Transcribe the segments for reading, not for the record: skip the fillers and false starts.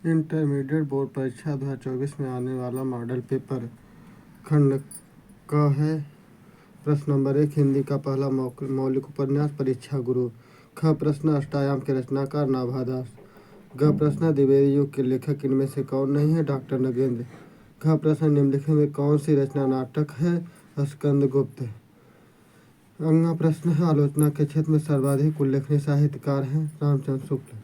Intermediate board परीक्षा 2024 में आने वाला मॉडल पेपर खंड क है। प्रश्न नंबर 1, हिंदी का पहला मौलिक उपन्यास परीक्षा गुरु। ख प्रश्न, अष्टायाम के रचनाकार नाभादास। ग प्रश्न, द्विवेदी युग के लेखक इनमें से कौन नहीं है? डॉक्टर नगेंद्र। घ प्रश्न, निम्नलिखित में कौन सी रचना नाटक है? स्कंदगुप्त। अंगा प्रश्न है, आलोचना के क्षेत्र में सर्वाधिक उल्लेखनीय साहित्यकार हैं? रामचंद्र शुक्ल।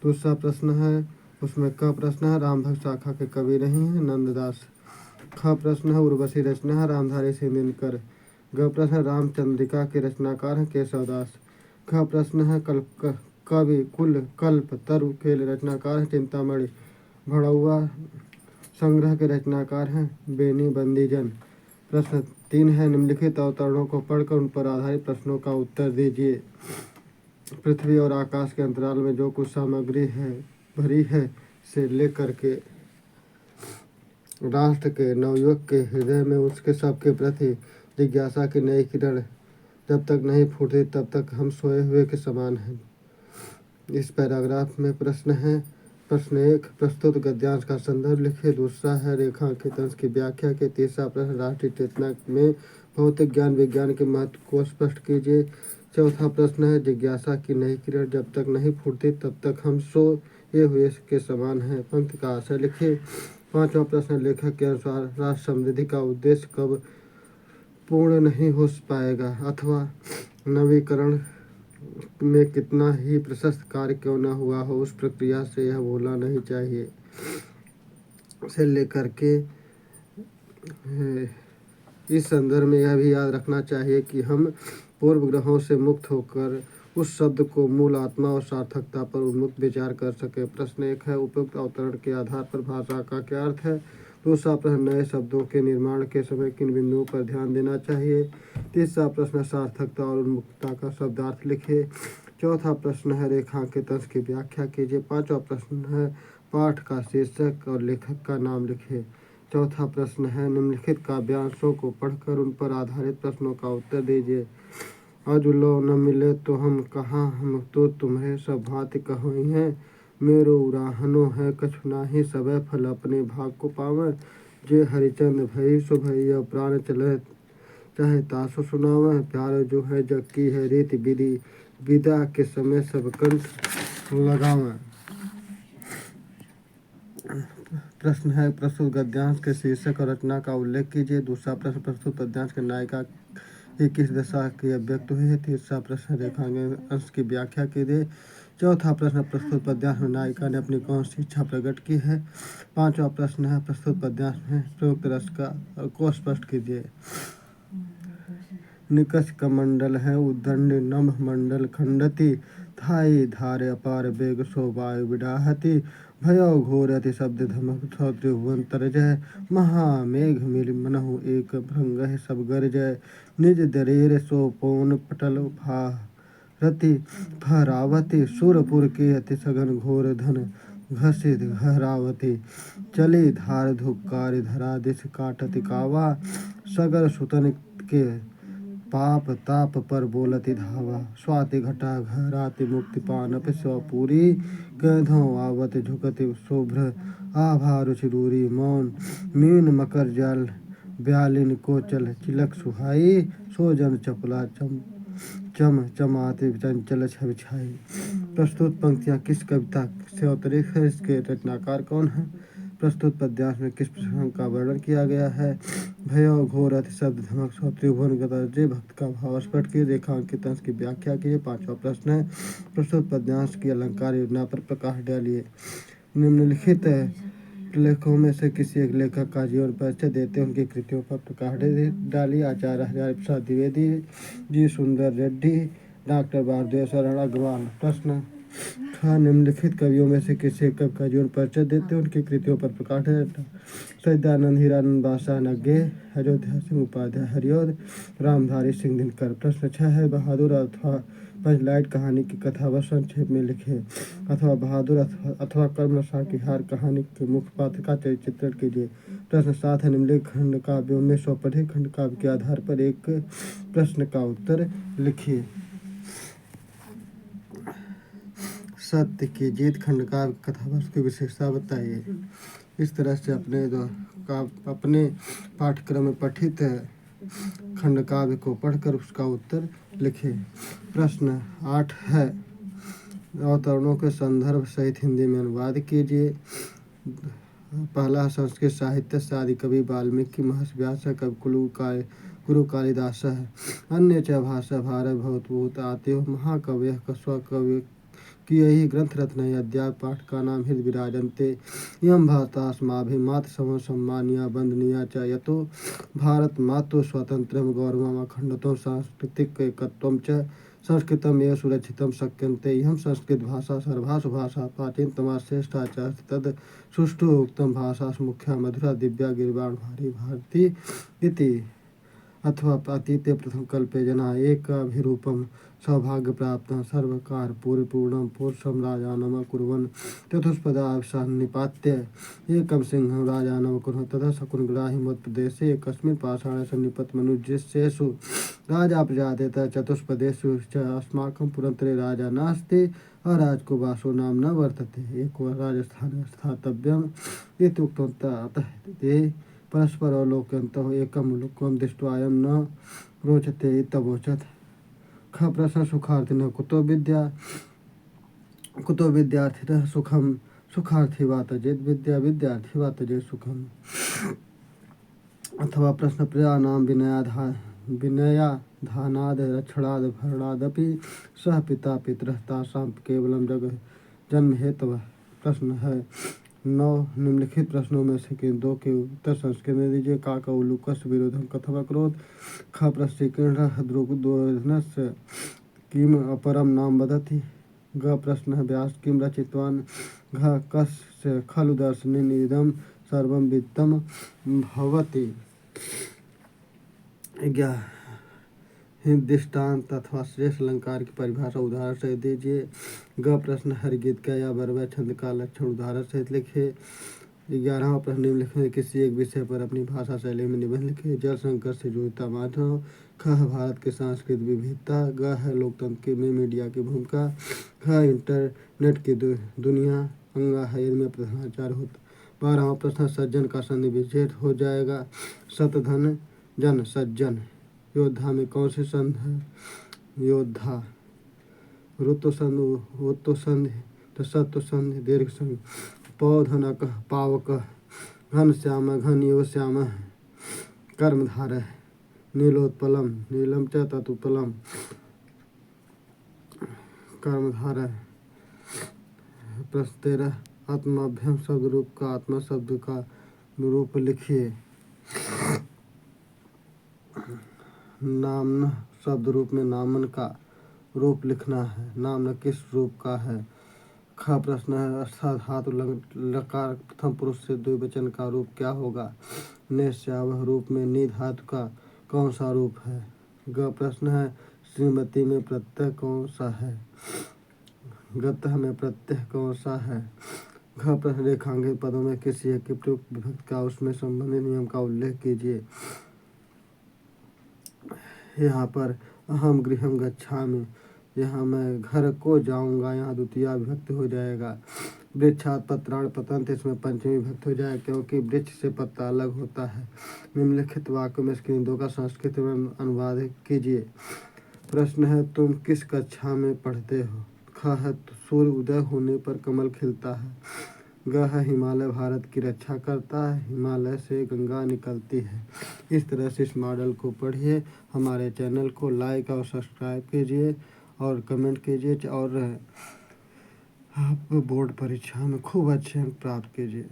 दूसरा प्रश्न है, उसमें क प्रश्न है, रामभक्त शाखा के कवि नहीं है? नंददास। ख प्रश्न है, उर्वशी रचना है? रामधारी सिंह दिनकर। ग प्रश्न है, रामचंद्रिका के रचनाकार हैं? केशवदास। ख प्रश्न है, कवि कुल कल्प तरु के रचनाकार हैं? चिंतामणि। भड़ौआ संग्रह के रचनाकार हैं? बेनी बंदीजन। प्रश्न 3 है, निम्नलिखित अवतरणों को पढ़कर उन पर आधारित प्रश्नों का उत्तर दीजिए। पृथ्वी और आकाश के अंतराल में जो कुछ सामग्री है भरी है से लेकर के राष्ट्र के नवयुवक के हृदय में उसके सबके प्रति जिज्ञासा की नई किरण जब तक नहीं फूटती तब तक हम सोए हुए के समान हैं। इस पैराग्राफ में प्रश्न है। प्रश्न 1, प्रस्तुत गद्यांश का संदर्भ लिखिए। दूसरा है, रेखांकित अंश की व्याख्या के। तीसरा प्रश्न, राष्ट्रीय चेतना में भौतिक ज्ञान विज्ञान के महत्व को स्पष्ट कीजिए। चौथा प्रश्न है, जिज्ञासा की नई किरण जब तक नहीं फूटती तब तक हम सोए हुए के समान हैं। पंक्ति का आशय लिखिए। पांचवा प्रश्न, लेखक के अनुसार राष्ट्र समृद्धि का उद्देश्य कब पूर्ण नहीं हो पाएगा अथवा नवीकरण में कितना ही प्रशस्त कार्य क्यों न हुआ हो, उस प्रक्रिया से यह भूलना नहीं चाहिए। से लेकर के इस संदर्भ में यह भी याद रखना चाहिए कि हम पूर्व ग्रहों से मुक्त होकर उस शब्द को मूल आत्मा और सार्थकता पर उन्मुक्त विचार कर सके। प्रश्न 1 है, उपयुक्त अवतरण के आधार पर भाषा का क्या अर्थ है? दूसरा प्रश्न, नए शब्दों के निर्माण के समय किन बिंदुओं पर ध्यान देना चाहिए? तीसरा प्रश्न, सार्थकता और उन्मुक्तता का शब्दार्थ लिखिए। चौथा प्रश्न है, रेखांकित अंश की व्याख्या कीजिए। पांचवा प्रश्न है, पाठ का शीर्षक और लेखक का नाम लिखिए। चौथा प्रश्न है, निम्नलिखित काव्यांशों को पढ़कर उन पर आधारित प्रश्नों का उत्तर दीजिए। आज लो न मिले तो हम कहाँ, हम तो तुम्हें सब भांति कहोई हैं। मेरो उराहनो है कछु नाही, सबे फल अपने भाग को पावे। जे हरिचंद भई सो भई, प्राण चले चाहे तासो सुनावे। प्यार जो है जग की है रीति विधि, विदा के समय सब कंठ लगावे। प्रश्न है, प्रस्तुत गद्यांश के शीर्षक और रचना का उल्लेख कीजिए। दूसरा प्रश्न, प्रस्तुत पद्यांश के नायिका की किस दशा की अभिव्यक्त हुई है? तीसरा प्रश्न, रेखांकित अंश की व्याख्या कीजिए। चौथा प्रश्न, प्रस्तुत पद्यांश में नायिका ने अपनी कौन सी इच्छा प्रकट की है? पांचवा प्रश्न है, प्रस्तुत पद्यांश में प्रयुक्त रस को स्पष्ट कीजिए। निकष कमंडल है, उद्दंड नभ मंडल खंडति, थाई धार अपार वेग सो वायु विडाहति। भयो घोर अति शब्द धमक त्रिभुवन तरजय, महामेघ मिल मनहु एक भृंग सब गरजय। निज दरेर सो पौन पटल भारती फहरावती, सुरपुर के अति सघन घोर धन घसित घहरावती। चली धार धुक्कार धरा दिश काटति कावा, सगर सुतन के पाप ताप पर बोलति धावा। स्वाति घटा घराति मुक्ति पानप स्वपूरी, कैधों आवत झुकति शुभ्र आभा रुचि दूरी। मौन मीन मकर जल ब्यालिन को चल चिलक सुहाई, सो जन चपला चम चमाते चंचल छवि छाई। प्रस्तुत पंक्तियाँ किस कविता से अवतरित है? इसके रचनाकार कौन है? प्रस्तुत पद्यांश में किस प्रसंग का वर्णन किया गया है? भयो घोर अति शब्द धमक सो त्रिभुवन गरजे, भक्त का भाव स्पष्ट की। रेखांकित अंश की व्याख्या कीजिए। पांचवा प्रश्न है, प्रस्तुत पद्यांश की अलंकार योजना पर प्रकाश डालिए। निम्नलिखित लेखकों में से किसी एक लेखक का जीवन परिचय देते उनकी कृतियों पर प्रकाश डालिए। आचार्य हजारी प्रसाद द्विवेदी जी, सुंदर रेड्डी, डॉक्टर वासुदेव शरण अग्रवाल। प्रश्न हाँ, निम्नलिखित कवियों में से किसी एक कवि का जीवन परिचय देते उनकी कृतियों पर प्रकाश डालिए। सच्चिदानंद हीरानंद बादशाह नग्गे, अयोध्या सिंह उपाध्याय हरिऔध, रामधारी सिंह दिनकर। प्रश्न 6 है, बहादुर अथवा पंचलाइट कहानी की कथा व संक्षेप में लिखे। अथवा बहादुर अथवा कर्मशा की हार कहानी के मुख्य पात्र का चित्रण कीजिए। प्रश्न 7 है, निम्नलिखित खंड काव्यों में स्वपठित खंड काव्य के आधार पर एक प्रश्न का उत्तर लिखिए। सत्य की जीत खंडकाव्य कथावस्तु की विशेषता बताइए। इस तरह से अपने पाठ्यक्रम में पठित खंडकाव्य को पढ़कर उसका उत्तर लिखें। प्रश्न 8 है, अवतरणों के संदर्भ सहित हिंदी में अनुवाद कीजिए। पहला संस्कृत साहित्य से आदि कवि वाल्मीकि, महर्षि व्यास, कवि गुरु कालिदास है। अन्य च भाषा भारत भवतभूत आत्यो महाकवय स्वकवि कियहि ग्रंथ रत्न अद्याप पाठका नाम हृदय विराजन्ते। इयं भाषास्माभिमात्र सम्मानीया वन्दनीया च यतो भारत मातु स्वातन्त्र्यं गौरवम् अखण्डत्वं सांस्कृतिक एकत्वं च संस्कृतम् एव सुरक्षितं शक्यन्ते। इयं संस्कृत भाषा सर्वासु भाषा प्राचीनतमा श्रेष्ठा च तद् सुष्ठु उक्तं भाषासु मुख्या मधुरा दिव्या गिरिवाण भारी भारती इति। अथवा अतीते प्रथम कल्पे जना एकाभिरूपं सौभाग्य प्राप्त सर्वकार पूर्णं पुरुषं राजानम अकुर्वन् चतुष्पदाभिषा निपात्य एकं सिंहं राजानम अकुर्वन् ततः शकुनग्राहिमोत्प्रदेशे एकस्मिन् पाषाणे सन्निपत मनुज्येषु राजा प्रजाते चतुष्पदेषु च अस्माकं पुरन्तरे राजा नास्ति अराजको वासो नाम न वर्तते एको राजस्थाने स्थातव्यम् इति उक्तवन्तः। अतः ते परस्परावलोकयन्तः एकं लोकं दृष्ट्वा अयं न रोचते इत्यवोचत्। ख प्रश्न सुखार्थिनः कुतो विद्यार्थिनः सुखं सुखार्थी वा तजेत् विद्या विद्यार्थी वा तजेत् सुखम्। अथवा प्रश्न प्रजानां विनयाधानाद् रक्षणाद् भरणादपि सह पिता पितरः तासां केवलं जन्म हेतवः। प्रश्न है 9 निम्नलिखित प्रश्नों में से किन दो के उत्तर संस्कृत में दीजिए। काका उल्लूकस्य विरोधम कथम अकरोत्। ख प्रश्न दुर्योधनस्य किम अपरम नाम वदति। ग प्रश्न व्यास किम रचितवान्। घ कस्य खलु दर्शनेन इदं सर्वं वित्तं भवति। दृष्टांत अथवा श्रेष्ठ अलंकार की परिभाषा उदाहरण सहित दीजिए। ग प्रश्न हरिगीत का या बरवा छंद का लक्षण उदाहरण सहित लिखे। 11वां प्रश्न निम्नलिखित में किसी एक विषय पर अपनी भाषा शैली में निबंध लिखे। जल संकट से जूझता मानव। ख भारत की सांस्कृतिक विविधता। ग है लोकतंत्र में मीडिया की भूमिका। ख इंटरनेट की दुनिया। अंगा है इनमें प्रधानाचार होता। 12वां प्रश्न सज्जन का संधि विच्छेद हो जाएगा। सत धन जन सज्जन। योद्धा में कौन सी संध है। योद्धा। ऋतु संधि उत्तु संधि सत्व संधि दीर्घ संधि। पौधनक पावक। घन श्याम घन यो श्याम कर्मधारय। नीलोत्पलम नीलम च तत्पलम कर्मधारय। प्रश्न 13 आत्माभ्यम शब्द रूप का आत्मा शब्द का रूप लिखिए। नामन शब्द रूप में नामन का रूप लिखना है। नामन किस रूप का है। ख प्रश्न है धातु लकार प्रथम पुरुष से द्विवचन का रूप क्या होगा। नेस्यावह रूप में नी धातु का कौन सा रूप है। ग प्रश्न है श्रीमती में प्रत्यय कौन सा है। गतः में प्रत्यय कौन सा है। घ प्रश्न रेखांकित पदों में किसी एक की प्रयुक्त विभक्ति का उसमें संबंधित नियम का उल्लेख कीजिए। यहाँ पर अहम गृहम गच्छामि, यहाँ मैं घर को जाऊँगा, यहाँ द्वितीया विभक्ति हो जाएगा। वृक्षात पत्राण पतंत, इसमें पंचमी विभक्ति हो जाएगा क्योंकि वृक्ष से पत्ता अलग होता है। निम्नलिखित वाक्यों में इसके दो का संस्कृत में अनुवाद कीजिए। प्रश्न है तुम किस कक्षा में पढ़ते हो। ख है सूर्य उदय होने पर कमल खिलता है। ग है हिमालय भारत की रक्षा करता है, हिमालय से गंगा निकलती है। इस तरह से इस मॉडल को पढ़िए। हमारे चैनल को लाइक और सब्सक्राइब कीजिए और कमेंट कीजिए और आप बोर्ड परीक्षा में खूब अच्छे अंक प्राप्त कीजिए।